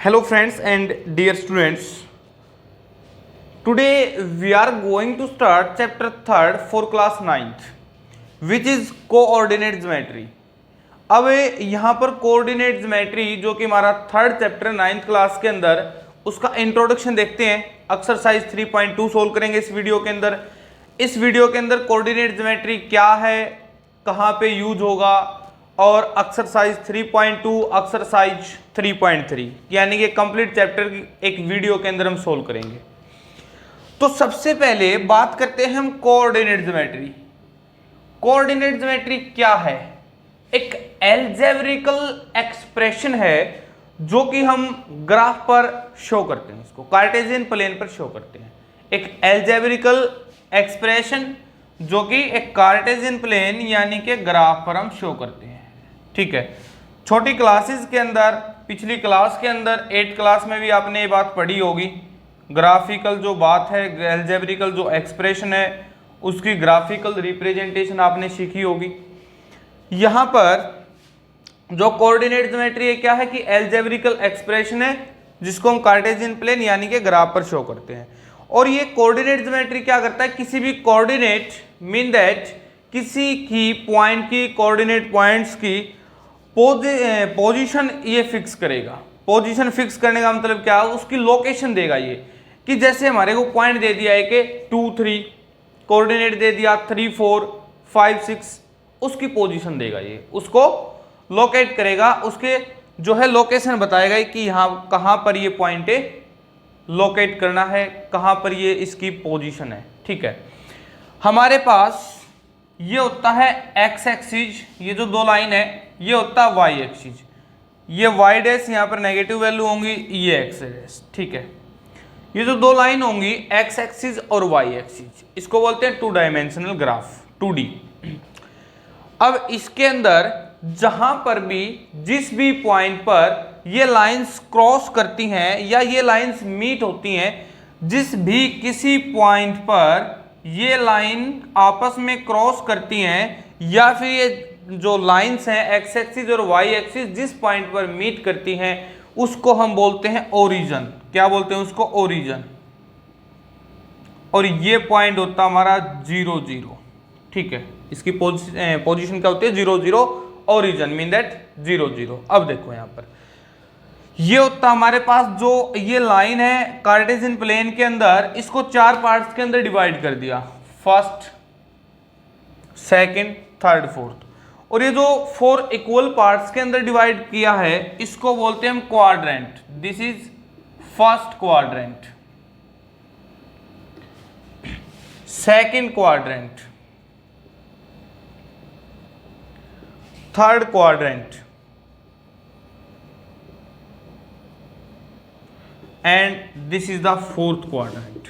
Hello friends and dear students. Today we are going to start chapter 3rd for class 9th which is coordinate geometry. अब यहाँ पर coordinate geometry जो कि हमारा third chapter 9th class के अंदर उसका इंट्रोडक्शन देखते हैं. एक्सरसाइज 3.2 सोल्व करेंगे इस वीडियो के अंदर. इस वीडियो के अंदर कोऑर्डिनेट ज्योमेट्री क्या है, कहाँ पे यूज होगा और एक्सरसाइज 3.2 एक्सरसाइज 3.3 यानी कि कंप्लीट चैप्टर की एक वीडियो के अंदर हम सोल्व करेंगे. तो सबसे पहले बात करते हैं हम कोऑर्डिनेट ज्योमेट्री. कोऑर्डिनेट ज्योमेट्री क्या है? एक एल्जेब्रिकल एक्सप्रेशन है जो कि हम ग्राफ पर शो करते हैं, इसको कार्टेशियन प्लेन पर शो करते हैं. एक एल्जेब्रिकल एक्सप्रेशन जो कि एक कार्टेशियन प्लेन यानी कि ग्राफ पर हम शो करते हैं. ठीक है, छोटी क्लासेस के अंदर, पिछली क्लास के अंदर 8th क्लास में भी आपने ये बात पढ़ी होगी. ग्राफिकल जो बात है, एल्जेब्रिकल जो एक्सप्रेशन है उसकी ग्राफिकल रिप्रेजेंटेशन आपने सीखी होगी. यहाँ पर जो कोऑर्डिनेट ज्योमेट्री है क्या है कि एल्जेब्रिकल एक्सप्रेशन है जिसको हम कार्टेशियन प्लेन यानी कि ग्राफ पर शो करते हैं. और ये कोऑर्डिनेट ज्योमेट्री क्या करता है, किसी भी कोऑर्डिनेट मीन दैट किसी की पॉइंट की कोऑर्डिनेट पॉइंट्स की पोजीशन ये फिक्स करेगा. पोजीशन फिक्स करने का मतलब क्या है, उसकी लोकेशन देगा. ये कि जैसे हमारे को पॉइंट दे दिया है कि 2 3, कोऑर्डिनेट दे दिया 3 4 5 6, उसकी पोजीशन देगा. ये उसको लोकेट करेगा, उसके जो है लोकेशन बताएगा कि यहाँ कहाँ पर ये पॉइंट लोकेट करना है, कहाँ पर ये इसकी पोजीशन है. ठीक है, हमारे पास ये होता है एक्स एक्सिस, ये जो दो लाइन है ये होता है वाई एक्सिस. ये वाई डैश यहाँ पर नेगेटिव वैल्यू होंगी, ये एक्स डैश. ठीक है, ये जो दो लाइन होंगी एक्स एक्सिस और वाई एक्सिस, इसको बोलते हैं 2 डायमेंशनल ग्राफ, 2D. अब इसके अंदर जहां पर भी जिस भी पॉइंट पर ये लाइंस क्रॉस करती हैं या ये लाइंस मीट होती हैं, जिस भी किसी पॉइंट पर ये लाइन आपस में क्रॉस करती हैं या फिर ये जो लाइंस हैं एक्स एक्सिस और वाई एक्सिस जिस पॉइंट पर मीट करती हैं उसको हम बोलते हैं ओरिजिन. क्या बोलते हैं उसको? ओरिजिन. और ये पॉइंट होता हमारा 0 0. ठीक है, इसकी पोजीशन क्या होती है? 0 0. Origin mean that 0 0. अब देखो यहाँ पर ये होता हमारे पास जो ये लाइन है कार्टेशियन प्लेन के अंदर, इसको 4 पार्ट्स के अंदर डिवाइड कर दिया, फर्स्ट सेकंड थर्ड फोर्थ. और ये जो 4 इक्वल पार्ट्स के अंदर डिवाइड किया है इसको बोलते हैं हम quadrant. This is first quadrant, second quadrant, third quadrant and this is the fourth quadrant.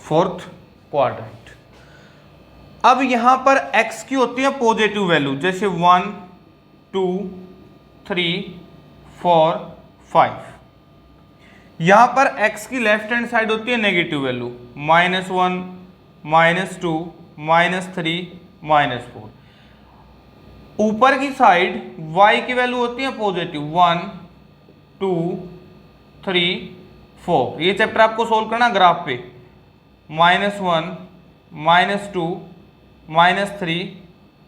Fourth quadrant. अब यहां पर x की होती है पॉजिटिव वैल्यू, जैसे 1 2 3 4 5. यहां पर x की लेफ्ट हैंड साइड होती है नेगेटिव वैल्यू, -1 -2 -3 -4. ऊपर की साइड y की वैल्यू होती है पॉजिटिव, 1 2 3 4. ये चैप्टर आपको सोल्व करना ग्राफ पे, -1 -2 -3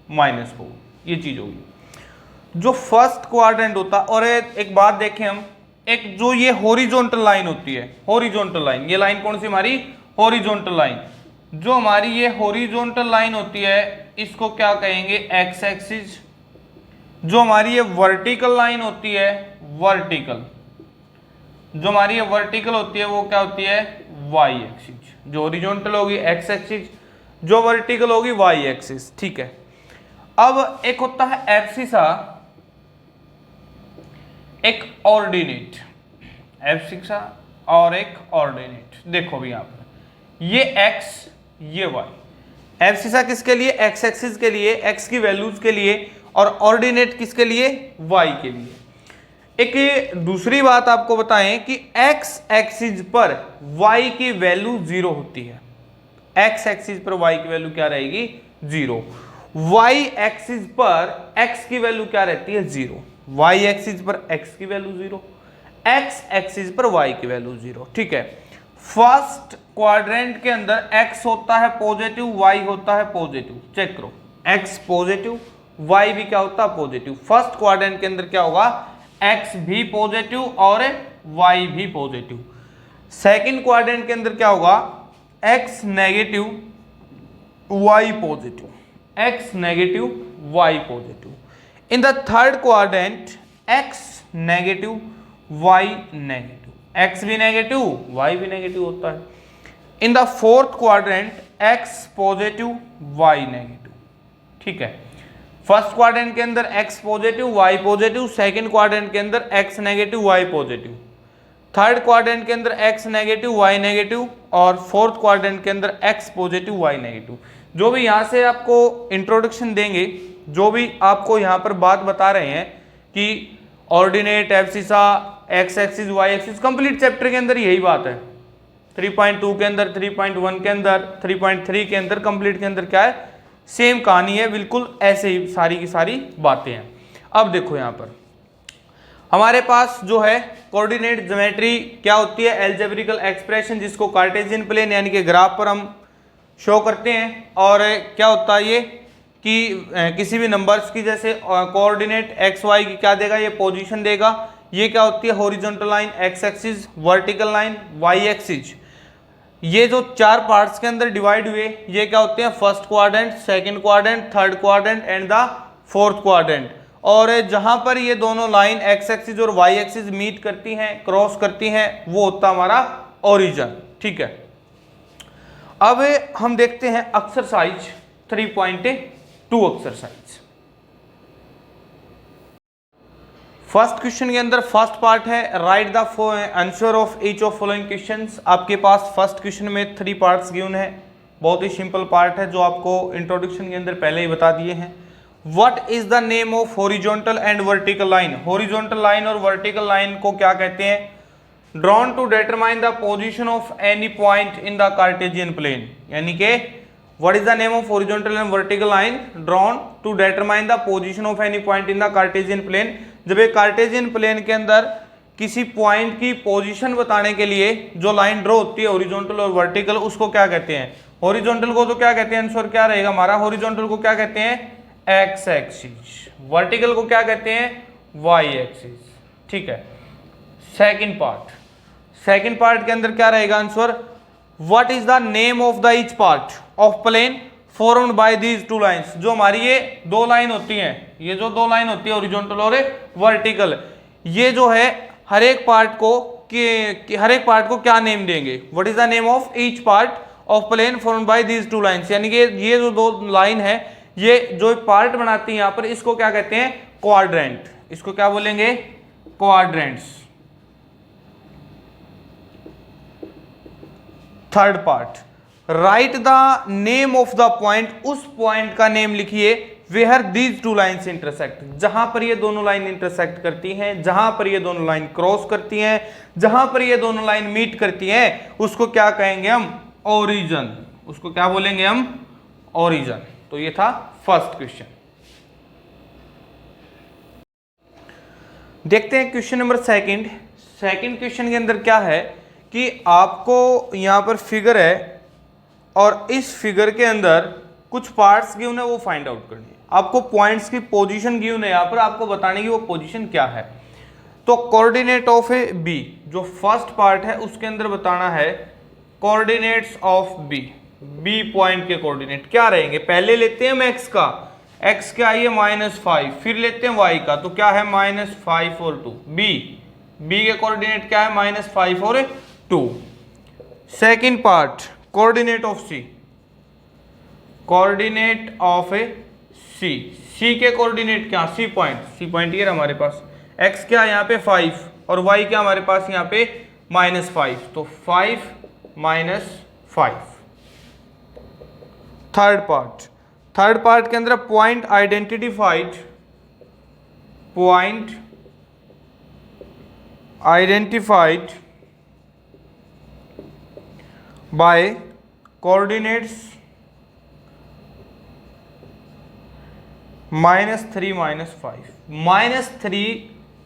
-4. ये चीज होगी जो फर्स्ट क्वाड्रेंट होता. और एक बात देखें हम, एक जो ये हॉरिजॉन्टल लाइन होती है, हॉरिजॉन्टल लाइन, ये लाइन कौन सी हमारी? Horizontal line. जो हमारी ये हॉरिजॉन्टल लाइन होती है इसको क्या कहेंगे? X axis. जो हमारी ये वर्टिकल लाइन होती है, वर्टिकल, जो हमारी ये वर्टिकल होती है वो क्या होती है? Y axis. जो हॉरिजॉन्टल होगी एक्स एक्सिस, जो वर्टिकल होगी वाई एक्सिस. ठीक है, अब एक होता है एब्सिसा, एक ऑर्डिनेट. एब्सिसा और एक ऑर्डिनेट. देखो भी यहाँ पर ये एक्स ये वाई. एब्सिसा किसके लिए? एक्स एक्सिस के लिए, एक्स की वैल्यूज के लिए. और ऑर्डिनेट किसके लिए? वाई के लिए. एक दूसरी बात आपको बताएं कि एक्स एक्सिस पर वाई की वैल्यू 0 होती है. एक्स एक्सिस पर वाई की वैल्यू क्या रहेगी? 0. वाई एक्सिस पर एक्स की वैल्यू क्या रहती है 0, वाई एक्सिस पर एक्स की वैल्यू 0, एक्स एक्सिस पर वाई की वैल्यू 0। ठीक है, फर्स्ट क्वाड्रेंट के अंदर एक्स होता है पॉजिटिव, वाई होता है पॉजिटिव, चेक करो, एक्स पॉजिटिव, वाई भी क्या होता है पॉजिटिव। फर्स्ट क्वाड्रेंट के अंदर क्या होगा, एक्स भी पॉजिटिव और वाई भी पॉजिटिव। सेकंड क्वाड्रेंट के अंदर क्या होगा, x negative, y positive, x negative, y positive. In the third quadrant x negative, y negative, x भी नेगेटिव, वाई भी नेगेटिव होता है। In the fourth quadrant x positive, y negative. ठीक है, फर्स्ट क्वाड्रेंट के अंदर x positive, y positive, second quadrant के अंदर x negative, y positive, third quadrant के अंदर एक्स नेगेटिव, वाई नेगेटिव, और फोर्थ क्वाड्रेंट के अंदर एक्स पॉजिटिव, वाई नेगेटिव। जो भी यहां से आपको इंट्रोडक्शन देंगे, जो भी आपको यहां पर बात बता रहे हैं कि ordinate, abscissa, x axis, y axis, complete chapter के अंदर यही बात है। 3.2 के अंदर, 3.1 के अंदर, 3.3 के अंदर, कंप्लीट के अंदर क्या है, सेम कहानी है, बिल्कुल ऐसे ही सारी की सारी बातें हैं। अब देखो यहां पर हमारे पास जो है कोऑर्डिनेट ज्योमेट्री क्या होती है, एल्जेब्रिकल एक्सप्रेशन, जिसको कार्टेशियन प्लेन यानी कि ग्राफ पर हम शो करते हैं। और क्या होता है ये कि किसी भी नंबर्स की जैसे कोऑर्डिनेट एक्स वाई की क्या देगा, ये पोजीशन देगा। ये क्या होती है, horizontal line, x axis, vertical line, y axis. ये जो चार पार्ट्स के अंदर डिवाइड हुए, ये क्या होते हैं, first quadrant, second quadrant, third quadrant and the fourth quadrant. और जहां पर ये दोनों लाइन एक्स एक्सिस और वाई एक्सिस मीट करती हैं, क्रॉस करती हैं, वो होता हमारा ओरिजिन। ठीक है, अब हम देखते हैं एक्सरसाइज 3.2 एक्सरसाइज। फर्स्ट क्वेश्चन के अंदर फर्स्ट पार्ट है, right the answer of each of following questions. आपके पास फर्स्ट क्वेश्चन में 3 पार्ट्स गिवन है, बहुत ही सिंपल पार्ट है जो आपको इंट्रोडक्शन के अंदर पहले ही बता दिए हैं। What is the name of horizontal and vertical line, horizontal line और वर्टिकल लाइन को क्या कहते हैं, drawn to determine the position of any point in the Cartesian plane. यानी कि what is the name of horizontal and vertical line drawn to determine the position of any point in the Cartesian plane. जब एक Cartesian plane के अंदर किसी point की position बताने के लिए जो लाइन ड्रॉ होती है हॉरिजॉन्टल और वर्टिकल, उसको क्या कहते हैं, हॉरिजॉन्टल को तो क्या कहते हैं, आंसर क्या रहेगा हमारा, हॉरिजॉन्टल को क्या कहते हैं, एक्स एक्सिस, वर्टिकल को क्या कहते हैं, वाई एक्सिस। ठीक है, सेकंड पार्ट के अंदर क्या रहेगा answer, what is the name of the each part of plane formed by these two lines. जो हमारी ये दो लाइन होती हैं, ये जो दो लाइन होती है हॉरिजॉन्टल और वर्टिकल, ये जो है हर एक पार्ट को क्या नेम देंगे, what is the name of each part of plane formed by these two lines. यानी कि ये जो दो लाइन है, ये जो पार्ट बनाती है यहां पर, इसको क्या कहते हैं, क्वाड्रेंट। इसको क्या बोलेंगे, quadrants. Third part, write the name of the point, उस पॉइंट का नेम लिखिए where these two lines intersect, जहां पर ये दोनों लाइन इंटरसेक्ट करती हैं, जहां पर ये दोनों लाइन क्रॉस करती हैं, जहां पर ये दोनों लाइन मीट करती हैं, उसको क्या कहेंगे हम, ओरिजिन। उसको क्या बोलेंगे हम, ओरिजिन। तो ये था फर्स्ट क्वेश्चन। देखते हैं क्वेश्चन नंबर सेकंड क्वेश्चन के अंदर क्या है कि आपको यहां पर फिगर है और इस फिगर के अंदर कुछ पार्ट्स गिवन है, वो फाइंड आउट करनी है। आपको पॉइंट्स की पोजीशन गिवन है, यहां पर आपको बताने की वो पोजीशन क्या है। तो कोऑर्डिनेट ऑफ ए बी, जो फर्स्ट पार्ट है उसके अंदर बताना है coordinates of B, B point के कोऑर्डिनेट क्या रहेंगे। पहले लेते हैं हम एक्स का, एक्स क्या है -5, फिर लेते हैं वाई का, तो क्या है -5 और 2। बी के कोऑर्डिनेट क्या है, -5 और 2। Second part, coordinate of C, coordinate of A C के कोऑर्डिनेट क्या, सी पॉइंट ये हमारे पास, एक्स क्या यहाँ पे 5 और वाई क्या हमारे पास यहाँ पे -5, तो 5 -5। थर्ड पार्ट के अंदर पॉइंट आइडेंटिफाइड बाय कोऑर्डिनेट्स -3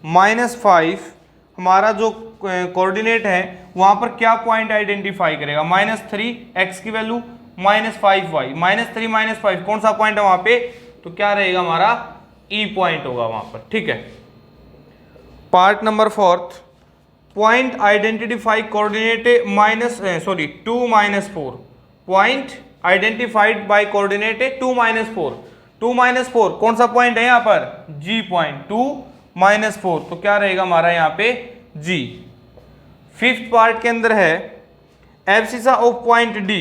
-5 हमारा जो कोऑर्डिनेट है वहां पर क्या पॉइंट आइडेंटिफाई करेगा, -3 x की वैल्यू -5 y, -3 -5 कौन सा पॉइंट है वहां पे, तो क्या रहेगा हमारा ई पॉइंट होगा वहां पर, ठीक है। Part number 4, point identify coordinate -2 -4, point identified by coordinate 2 -4, 2 -4 कौन सा पॉइंट है यहाँ पर, G पॉइंट, 2 -4 तो क्या रहेगा हमारा यहाँ पे G। फिफ्थ पार्ट के अंदर है abscissa of point D,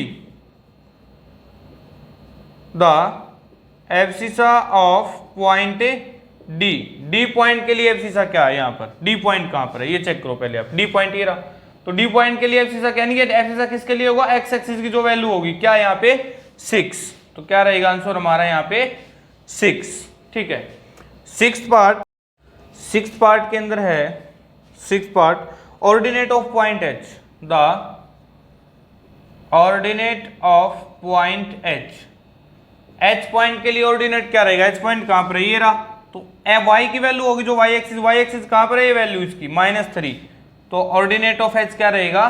the abscissa of point D, D point के लिए एब्सिसा क्या है यहाँ पर, D पॉइंट कहाँ पर है ये चेक करो पहले आप, D पॉइंट ये रहा, तो D पॉइंट के लिए एब्सिसा क्या नहीं है, एब्सिसा किसके लिए होगा, x एक्सिस की जो वैल्यू होगी क्या यहाँ पे 6, तो क्या रहेगा आंसर हमारा यहाँ पे 6, ठीक है। सिक्स्थ पार्ट के अंदर है, sixth part ordinate of point H, the ordinate of point H point के लिए ऑर्डिनेट क्या रहेगा, H पॉइंट कहां पर है ये रहा, तो y की वैल्यू होगी जो y एक्सिस कहां पर है ये वैल्यू इसकी -3, तो ऑर्डिनेट ऑफ H क्या रहेगा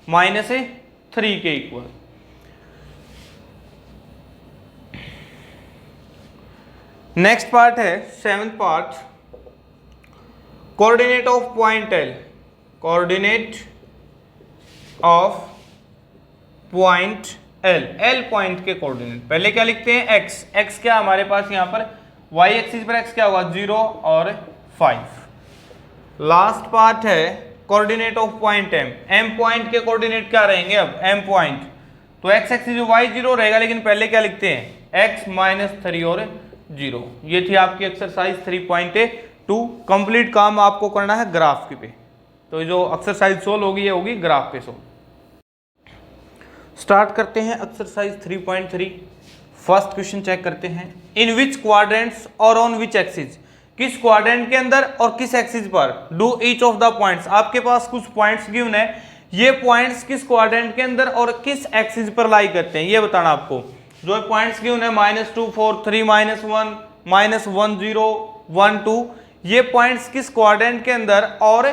-3 के इक्वल। नेक्स्ट पार्ट है seventh part, coordinate of point L, coordinate of point L point के कोऑर्डिनेट, पहले क्या लिखते हैं x क्या हमारे पास यहाँ पर y एक्सिस पर x क्या होगा 0 और 5। लास्ट पार्ट है coordinate of point M point के कोऑर्डिनेट क्या रहेंगे अब M पॉइंट, तो x एक्सिस y 0 रहेगा, लेकिन पहले क्या लिखते हैं x -3 और 0। ये थी आपकी एक्सरसाइज 3.2। कंप्लीट काम आपको करना है ग्राफ के पे, तो जो एक्सरसाइज सोल्व होगी ये होगी ग्राफ पे सोल्व। स्टार्ट करते हैं एक्सरसाइज 3.3। फर्स्ट क्वेश्चन चेक करते हैं, इन विच क्वाड्रेंट्स और ऑन विच एक्सिस, किस क्वाड्रेंट के अंदर और किस एक्सिस पर do each of the points, आपके पास कुछ पॉइंट्स गिवन है, ये पॉइंट्स किस क्वाड्रेंट के अंदर और किस एक्सिस पर लाई करते हैं ये बताना आपको। जो पॉइंट्स गिवन है -2 4 3 -1 -1 0 1 2, ये पॉइंट्स किस क्वाड्रेंट के अंदर और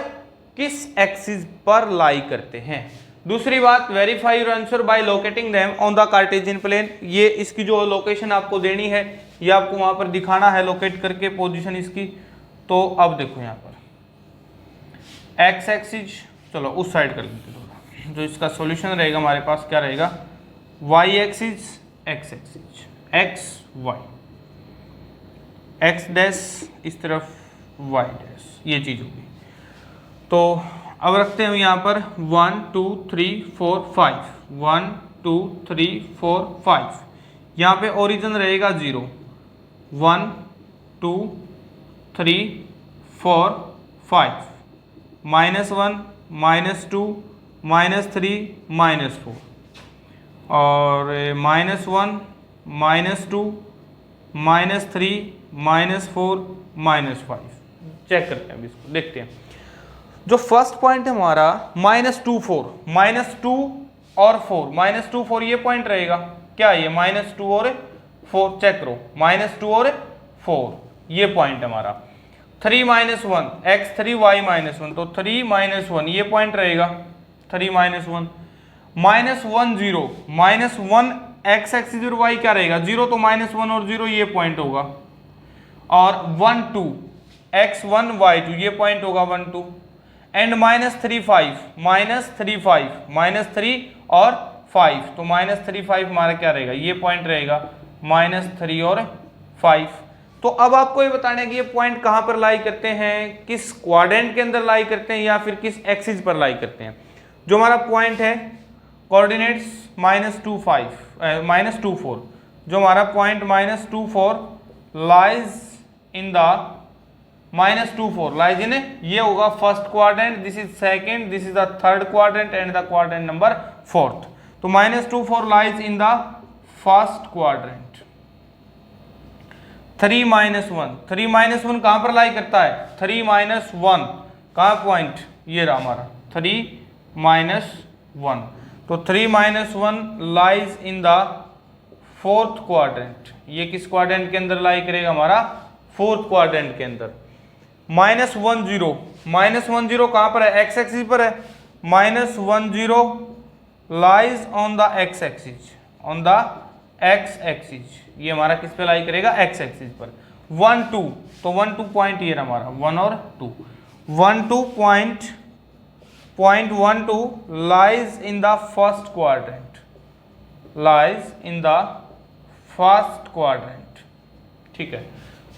किस एक्सिस पर लाई करते हैं। दूसरी बात, verify your answer by locating them on the Cartesian plane, ये इसकी जो लोकेशन आपको देनी है ये आपको वहां पर दिखाना है लोकेट करके पोजीशन इसकी। तो अब देखो यहाँ पर एक्स एक्सिस, चलो उस साइड कर लेते थोड़ा, जो इसका सॉल्यूशन रहेगा हमारे पास क्या रहेगा, y axis x axis x y, x dash इस तरफ वाई डैश, ये चीज होगी। तो अब रखते हैं यहाँ पर 1 2 3 4 5, 1 2 3 4 5, यहाँ पे ओरिजिन रहेगा 0, 1 2 3 4 5, -1 -2 -3 -4 और -1 -2 -3 -4 -5। चेक करते हैं अभी इसको, देखते हैं। जो फर्स्ट पॉइंट है हमारा -2 4, -2 और 4, -2 4 ये पॉइंट रहेगा क्या, ये -2 और 4 चेक करो, -2 और 4 ये पॉइंट हमारा। 3 -1 x3 y -1, तो 3 -1 ये पॉइंट रहेगा 3 -1 -1 0 -1 x एक्सिस और y क्या रहेगा 0, तो -1 और 0 ये पॉइंट होगा, और 1 2 x1 y2 ये पॉइंट होगा 1 2, एंड -3 5 -3 और 5, तो -3 5 हमारा क्या रहेगा ये पॉइंट रहेगा -3 और 5। तो अब आपको ये बताना है कि ये पॉइंट कहाँ पर लाई करते हैं, किस क्वाड्रेंट के अंदर लाई करते हैं या फिर किस एक्सिस पर लाई करते हैं। जो हमारा पॉइंट है कोऑर्डिनेट्स -2 4, जो हमारा point -2 4 lies in the -2 4 lies in, ये होगा first quadrant, this is second, this is the third quadrant and the quadrant number fourth. तो -2 4 lies in the first quadrant. 3 -1 कहां पर लाई करता है, 3 -1 कहां पॉइंट, ये रहा हमारा 3 -1, तो 3 -1 lies in the fourth quadrant, ये किस क्वाड्रेंट के अंदर लाई करेगा हमारा, फोर्थ क्वाड्रेंट के अंदर। -10, -10 कहाँ पर है, एक्स एक्सिस पर है, -10 lies on the x axis, on the x axis, ये हमारा किस पे लाई करेगा, एक्स एक्सिस पर। 1 2, तो 1 2 पॉइंट ये हमारा 1 और 2, 1 2 point 0.12 lies in the first quadrant, lies in the first quadrant, ठीक है।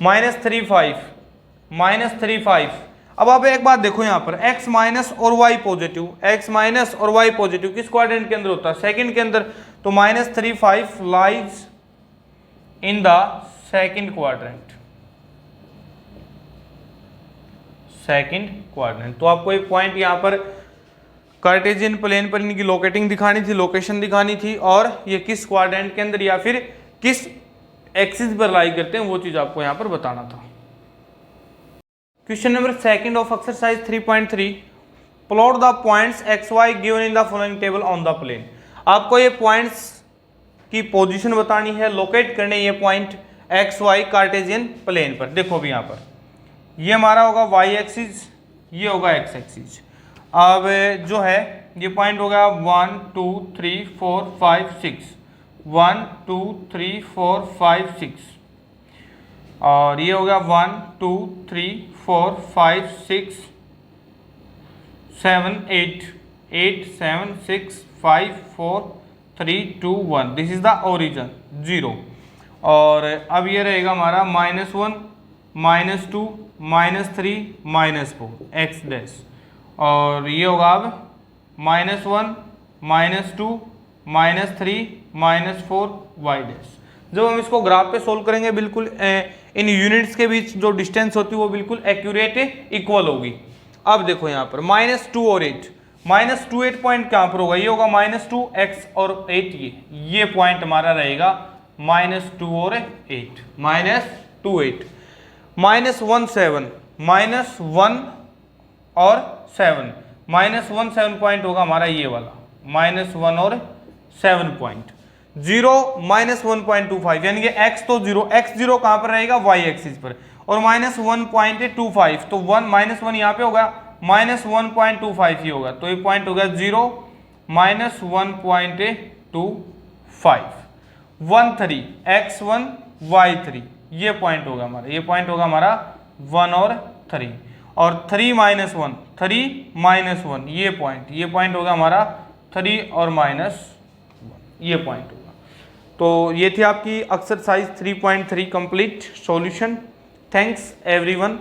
-35, अब आप एक बात देखो यहाँ पर x माइनस और y पॉजिटिव, x माइनस और y पॉजिटिव किस क्वाड्रेंट के अंदर होता है, सेकंड के अंदर, तो -35 lies in the second quadrant, second quadrant. तो आपको एक पॉइंट यहाँ पर कार्टेशियन प्लेन पर इनकी लोकेटिंग दिखानी थी, लोकेशन दिखानी थी, और ये किस क्वाड्रेंट के अंदर या फिर किस एक्सिस पर लाई करते हैं वो चीज आपको यहाँ पर बताना था। Question number 2 of exercise 3.3, plot the points x y given in the following table on the plane. आपको ये पॉइंट्स की पोजीशन बतानी है, लोकेट करने ये point x y Cartesian plane पर। देखो भी यहाँ पर ये हमारा होगा वाई एक्सिस, ये होगा एक्स एक्सिस। अब जो है ये पॉइंट होगा 1 2 3 4 5 6, 1 2 3 4 5 6, और ये हो गया 1 2 3 4 5 6 7 8, 8 7 6 5 4 3 2 1, दिस इज द ओरिजिन 0। और अब ये रहेगा हमारा -1 -2 -3 -4 एक्स डैश, और ये होगा अब -1 -2 -3 -4 वाई डैश। जब हम इसको ग्राफ पे सोल्व करेंगे बिल्कुल इन यूनिट्स के बीच जो डिस्टेंस होती है वो बिल्कुल एक्यूरेट इक्वल होगी। अब देखो यहाँ पर -2 और 8, -2 8 पॉइंट कहाँ पर होगा, ये होगा -2 x और 8, ये पॉइंट हमारा रहेगा -2 और 8, -2 8, -1 7, -1 और 7, -1 7 पॉइंट होगा हमारा ये वाला, -1 और 7 पॉइंट, 0 -1.25, यानी कि x तो 0, x 0 कहाँ पर रहेगा, y एक्सिस पर, और -1.25, तो 1 -1 यहाँ पे होगा, -1.25 ही होगा, तो ये पॉइंट होगा 0 -1.25, 1 3 x1 y3, ये पॉइंट होगा हमारा, ये पॉइंट होगा हमारा 1 और 3, और 3 -1 ये पॉइंट होगा हमारा 3 और -1, ये पॉइंट होगा। तो ये थी आपकी exercise 3.3 complete solution. Thanks everyone.